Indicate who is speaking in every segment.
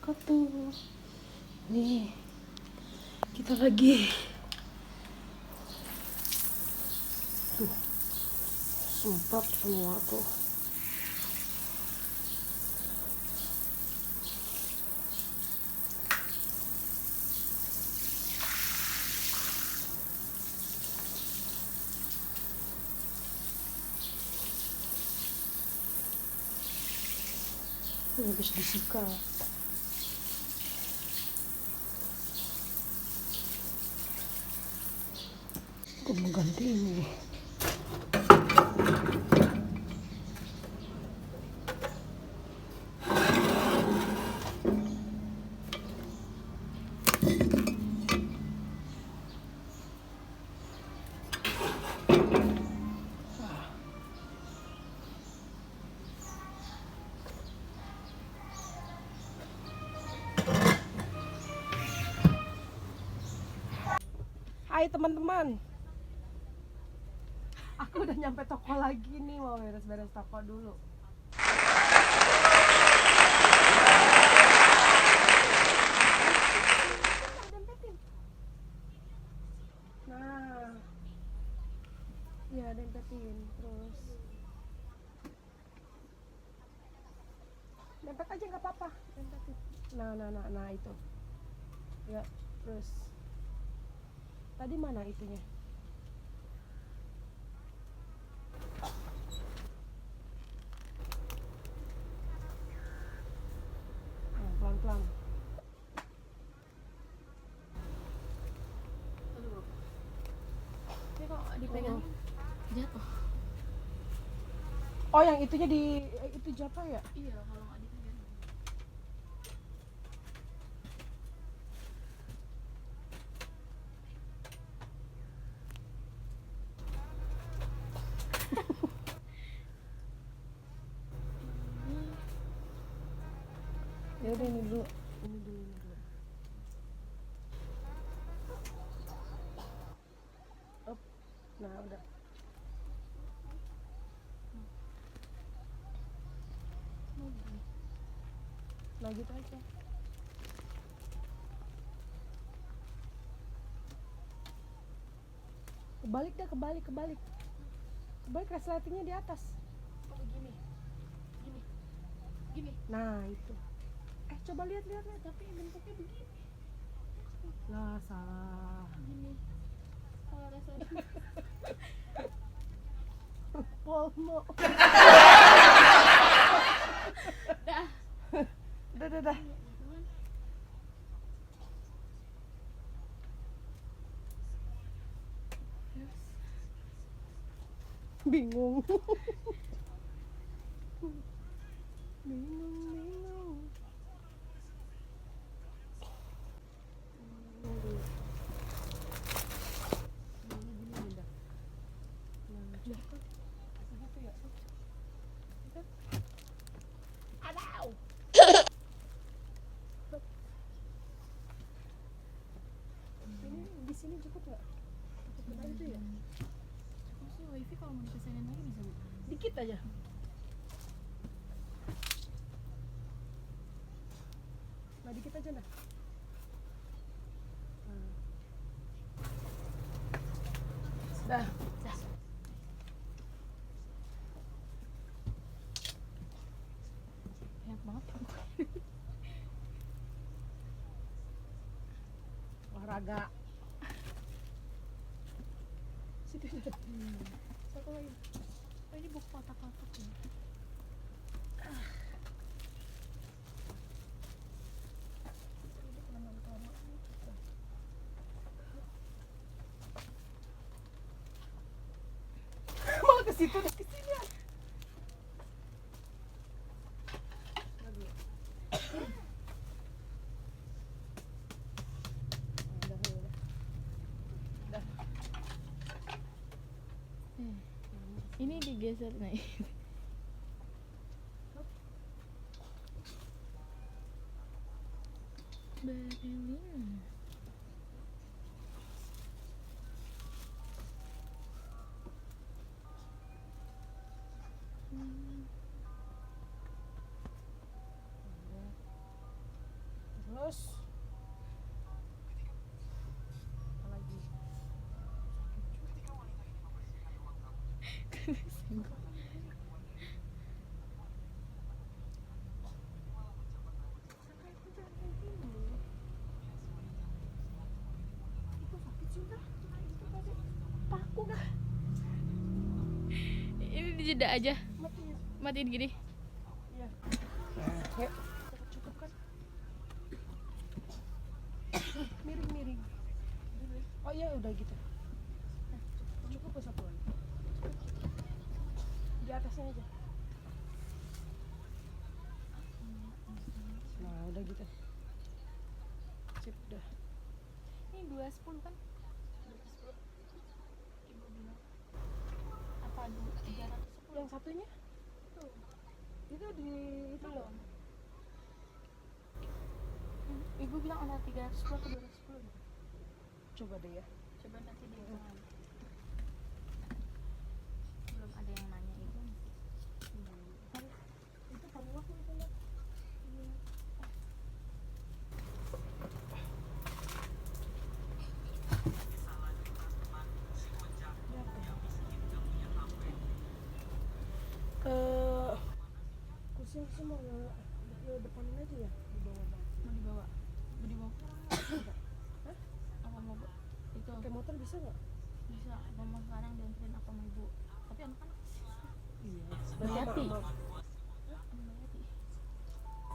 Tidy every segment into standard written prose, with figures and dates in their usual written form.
Speaker 1: wabarakatuh. Nih, kita lagi tuh semprot semua tuh. Ini habis disikat. Aku mau ganti ini. Hai teman-teman, aku udah nyampe toko lagi nih, mau beres-beres toko dulu. Nah, ya dempetin terus. Dempet aja nggak apa-apa, dempetin. Nah itu. Ya, terus. Tadi mana itunya? Nah, pelan-pelan.
Speaker 2: Ini kok dipegang jatuh.
Speaker 1: Oh, yang itunya itu jatuh ya?
Speaker 2: Iya, kalau nggak dipegang.
Speaker 1: Ya udah ini dulu. Ini dulu. Up. Nah, udah. Nah, gitu aja. Kebalik dah, kebalik. Kebalik resletingnya di atas.
Speaker 2: Oh, begini. Gini.
Speaker 1: Nah, itu. Coba lihat.
Speaker 2: Tapi bentuknya begini.
Speaker 1: Lah, salah.
Speaker 2: Gini. Kalau rasanya.
Speaker 1: Polmo.
Speaker 2: Dah.
Speaker 1: Udah. Bingung. Bingung. Ini di sini cukup nggak? Cukup itu ya?
Speaker 2: Maksudnya wifi kalau mau dipesanin lagi bisa Bu?
Speaker 1: Dikit aja. Nah, dikit aja nah. Dah.
Speaker 2: Enak banget.
Speaker 1: Olahraga. Situ.
Speaker 2: Satu lagi. Oh, ini buku kotak-kotak ya.
Speaker 1: Malah ke situ ke sini.
Speaker 2: Ini digeser nih. Berlin.
Speaker 1: Terus apa lagi?
Speaker 2: Paku dah. Ini dijeda aja.
Speaker 1: Matiin.
Speaker 2: Matiin gini.
Speaker 1: Iya. Ya, cukup kan? Miring-miring. Oh iya udah gitu. Cukup ke satu lagi. Di atasnya aja. Nah udah gitu. Sip dah.
Speaker 2: Ini 210 kan? 210. Ibu bilang. Apa 310?
Speaker 1: Yang satunya?
Speaker 2: Tuh.
Speaker 1: Itu di itu
Speaker 2: Belum. Ibu bilang ada 310 atau 210 gitu.
Speaker 1: coba deh ya.
Speaker 2: Coba nanti di hitungan. Belum ada yang nanya ibu.
Speaker 1: Itu kamu aku itu lihat. Kursi semua ke depanin aja ya di bawah bang.
Speaker 2: Mau dibawa? Mau dibawa?
Speaker 1: Hah?
Speaker 2: Apa mau itu?
Speaker 1: Pakai motor bisa nggak?
Speaker 2: Bisa. Mama sekarang dianterin aku sama ibu. Tapi anak-anak
Speaker 1: Iya.
Speaker 2: Bayati. Bayati.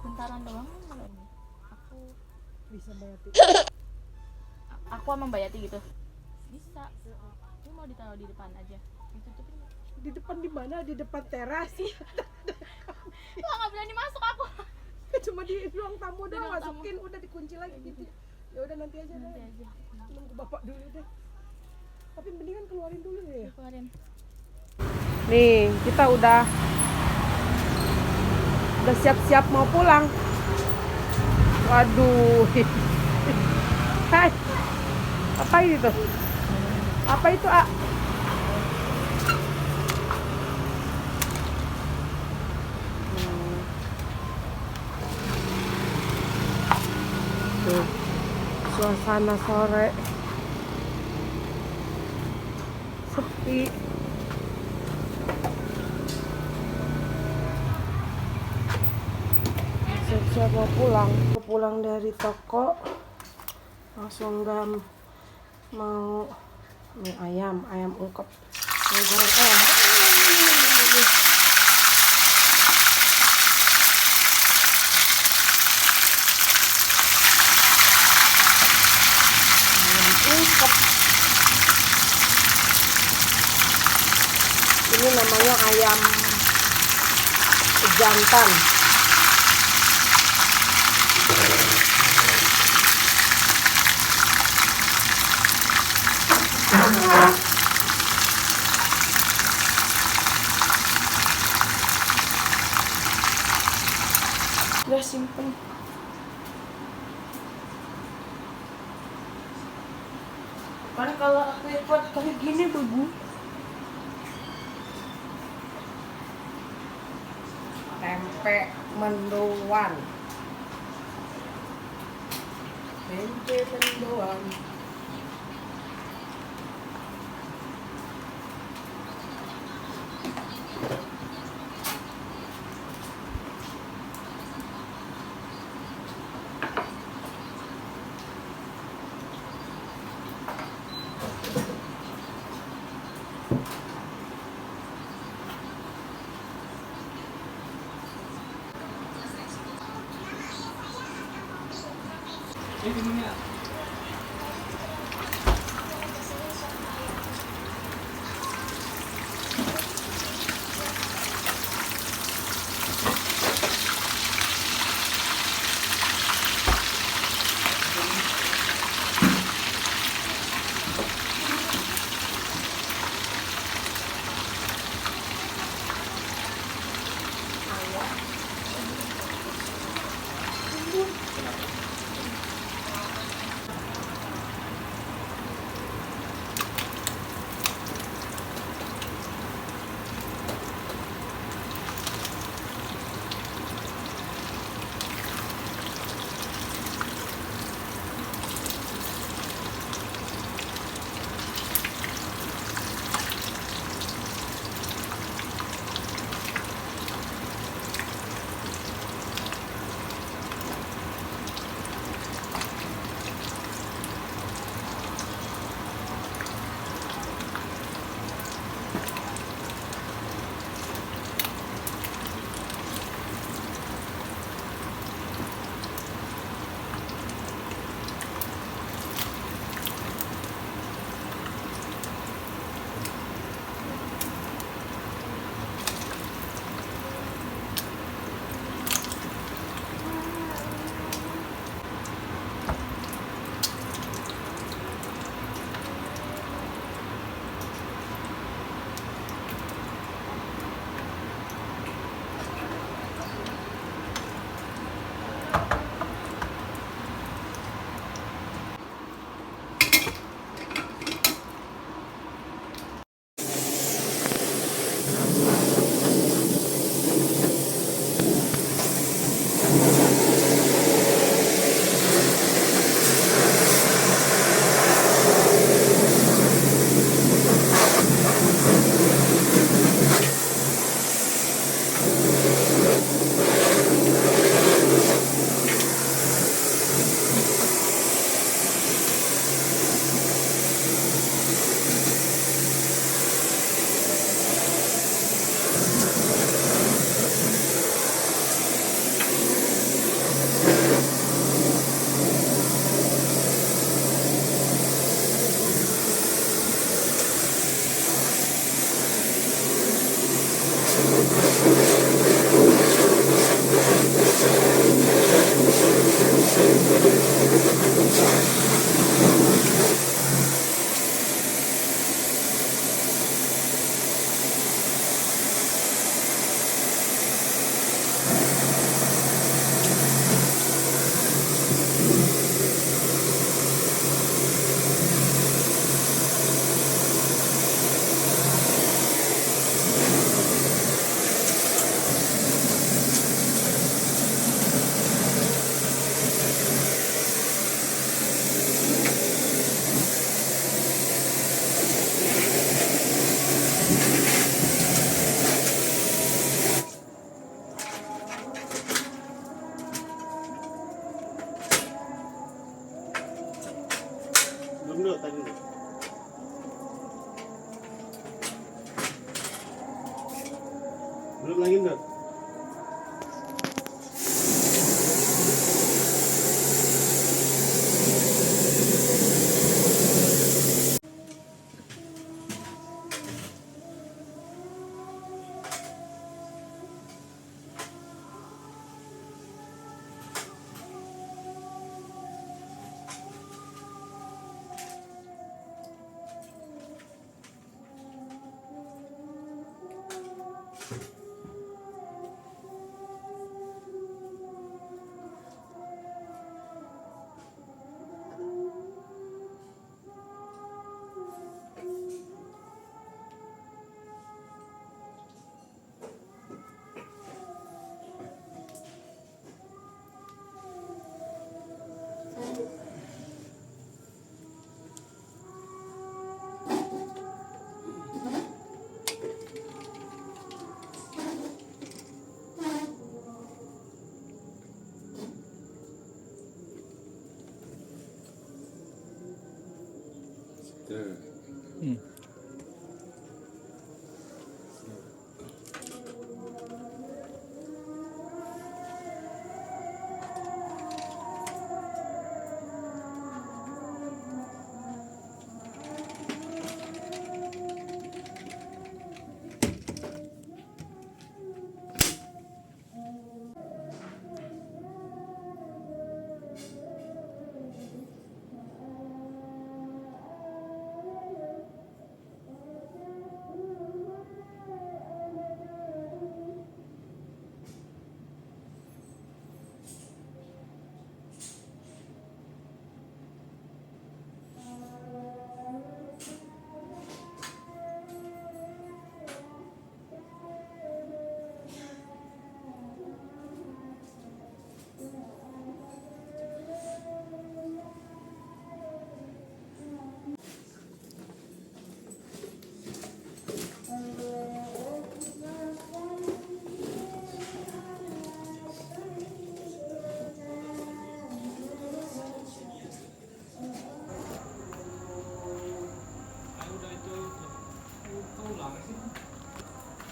Speaker 2: Bentaran doang kalau ini. Aku
Speaker 1: Bisa Bayati.
Speaker 2: aku sama Bayati gitu. Bisa. Ini mau ditaruh di depan aja. Ditutupin.
Speaker 1: Di depan di mana? Di depan teras.
Speaker 2: Wah, nggak berani masuk aku.
Speaker 1: Cuma di ruang tamu
Speaker 2: Di
Speaker 1: doang
Speaker 2: ruang tamu.
Speaker 1: masukin udah dikunci lagi gitu. Ya udah nanti aja
Speaker 2: Nanti
Speaker 1: deh.
Speaker 2: aja.
Speaker 1: Nunggu bapak dulu deh. Tapi mendingan keluarin dulu deh ya.
Speaker 2: Keluarin.
Speaker 1: Nih, kita udah siap-siap mau pulang. Waduh. Hai. Apa itu? Apa itu, A? Tuh, suasana sore sepi. Siap-siap mau pulang dari toko, langsung mau mie ayam ungkep, mie goreng ayam. Ungkep. Ini namanya ayam jantan. Udah simpen. Karena kalau aku buat kayak gini bebu. Tempe mendoan. Tempe mendoan.
Speaker 3: Indot, tadi Indot. Belum lagi Indot.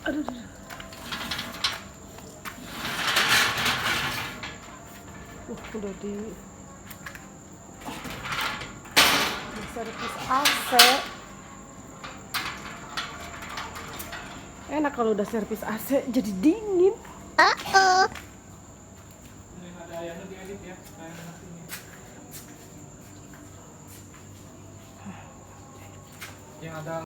Speaker 1: Aduh, aduh. Udah di servis AC. Enak kalau udah servis AC jadi dingin.
Speaker 3: Yang ada